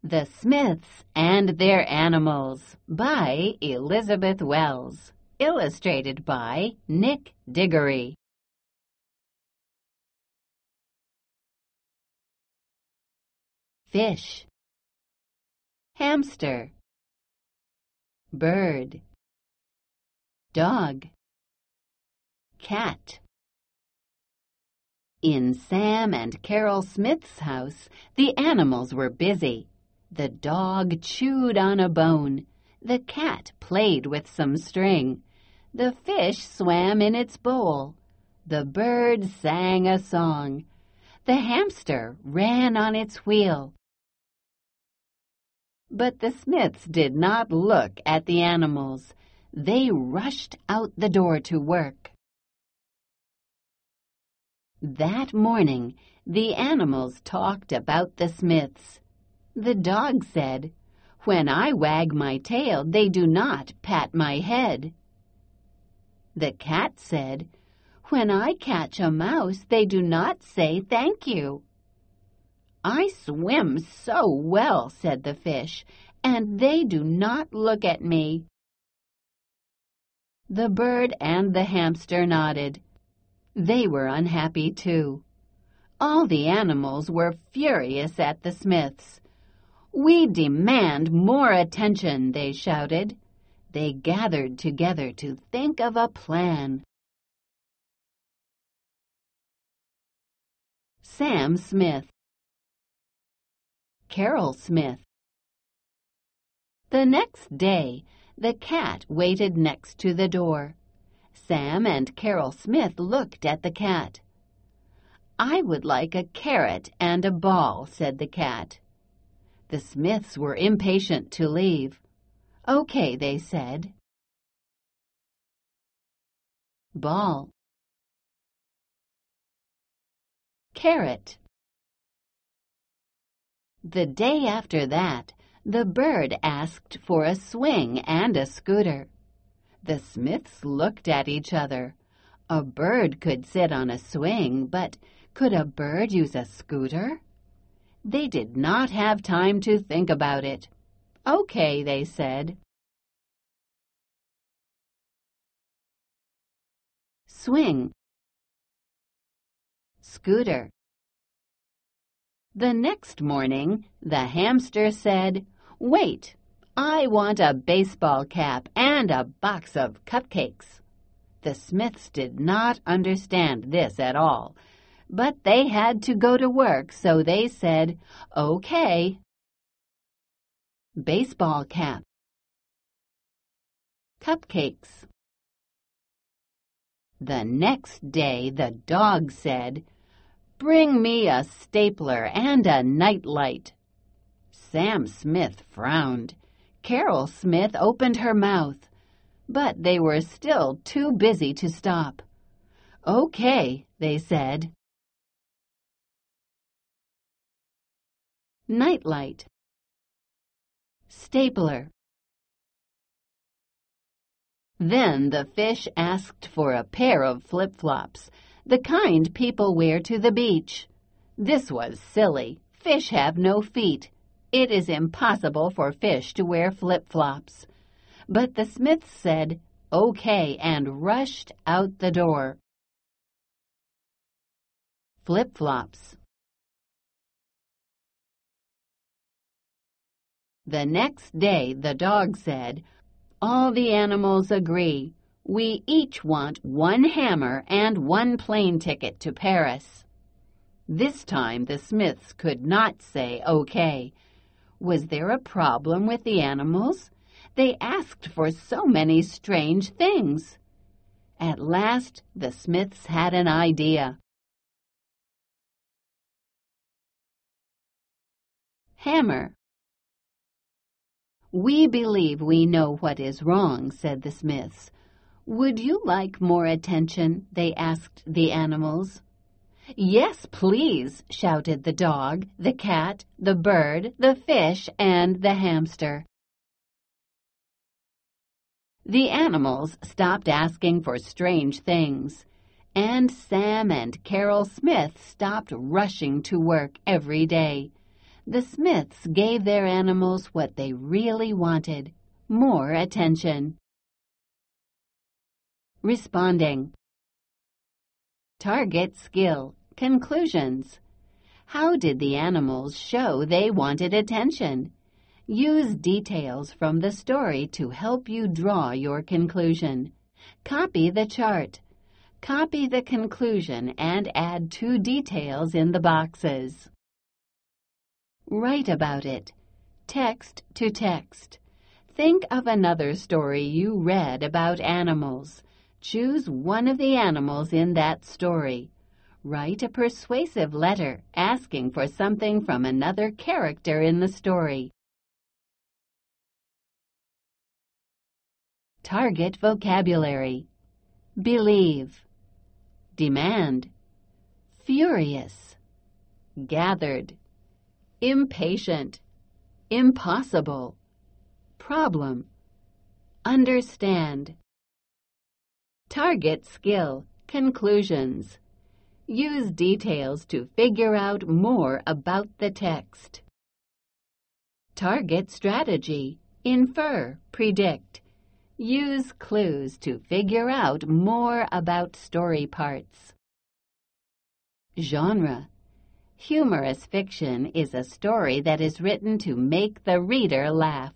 The Smiths and Their Animals by Elizabeth Wells. Illustrated by Nick Diggory. Fish, hamster, bird, dog, cat. In Sam and Carol Smith's house, the animals were busy. The dog chewed on a bone. The cat played with some string. The fish swam in its bowl. The bird sang a song. The hamster ran on its wheel. But the Smiths did not look at the animals. They rushed out the door to work. That morning, the animals talked about the Smiths. The dog said, "When I wag my tail, they do not pat my head." The cat said, "When I catch a mouse, they do not say thank you." "I swim so well," said the fish, "and they do not look at me." The bird and the hamster nodded. They were unhappy too. All the animals were furious at the Smiths. "We demand more attention," they shouted. They gathered together to think of a plan. Sam Smith, Carol Smith. The next day, the cat waited next to the door. Sam and Carol Smith looked at the cat. "I would like a carrot and a ball," said the cat. The Smiths were impatient to leave. "Okay," they said. Ball, carrot. The day after that, the bird asked for a swing and a scooter. The Smiths looked at each other. A bird could sit on a swing, but could a bird use a scooter? They did not have time to think about it. "Okay," they said. Swing, scooter. The next morning, the hamster said, "Wait, I want a baseball cap and a box of cupcakes." The Smiths did not understand this at all, but they had to go to work, so they said, "Okay." Baseball cap, cupcakes. The next day the dog said, "Bring me a stapler and a nightlight." Sam Smith frowned. Carol Smith opened her mouth, but they were still too busy to stop. "Okay," they said. Nightlight, stapler. Then the fish asked for a pair of flip-flops, the kind people wear to the beach. This was silly. Fish have no feet. It is impossible for fish to wear flip-flops. But the Smiths said, "Okay," and rushed out the door. Flip-flops. The next day the dog said, "All the animals agree. We each want one hammer and one plane ticket to Paris." This time the Smiths could not say okay. Was there a problem with the animals? They asked for so many strange things. At last the Smiths had an idea. Hammer. "We believe we know what is wrong," said the Smiths. "Would you like more attention?" they asked the animals. "Yes, please," shouted the dog, the cat, the bird, the fish, and the hamster. The animals stopped asking for strange things, and Sam and Carol Smith stopped rushing to work every day. The Smiths gave their animals what they really wanted, more attention. Responding. Target skill. Conclusions. How did the animals show they wanted attention? Use details from the story to help you draw your conclusion. Copy the chart. Copy the conclusion and add 2 details in the boxes. Write about it. Text to text. Think of another story you read about animals. Choose one of the animals in that story. Write a persuasive letter asking for something from another character in the story. Target vocabulary. Believe. Demand. Furious. Gathered. Impatient. Impossible. Problem. Understand. Target skill. Conclusions. Use details to figure out more about the text. Target strategy. Infer. Predict. Use clues to figure out more about story parts. Genre. Humorous fiction is a story that is written to make the reader laugh.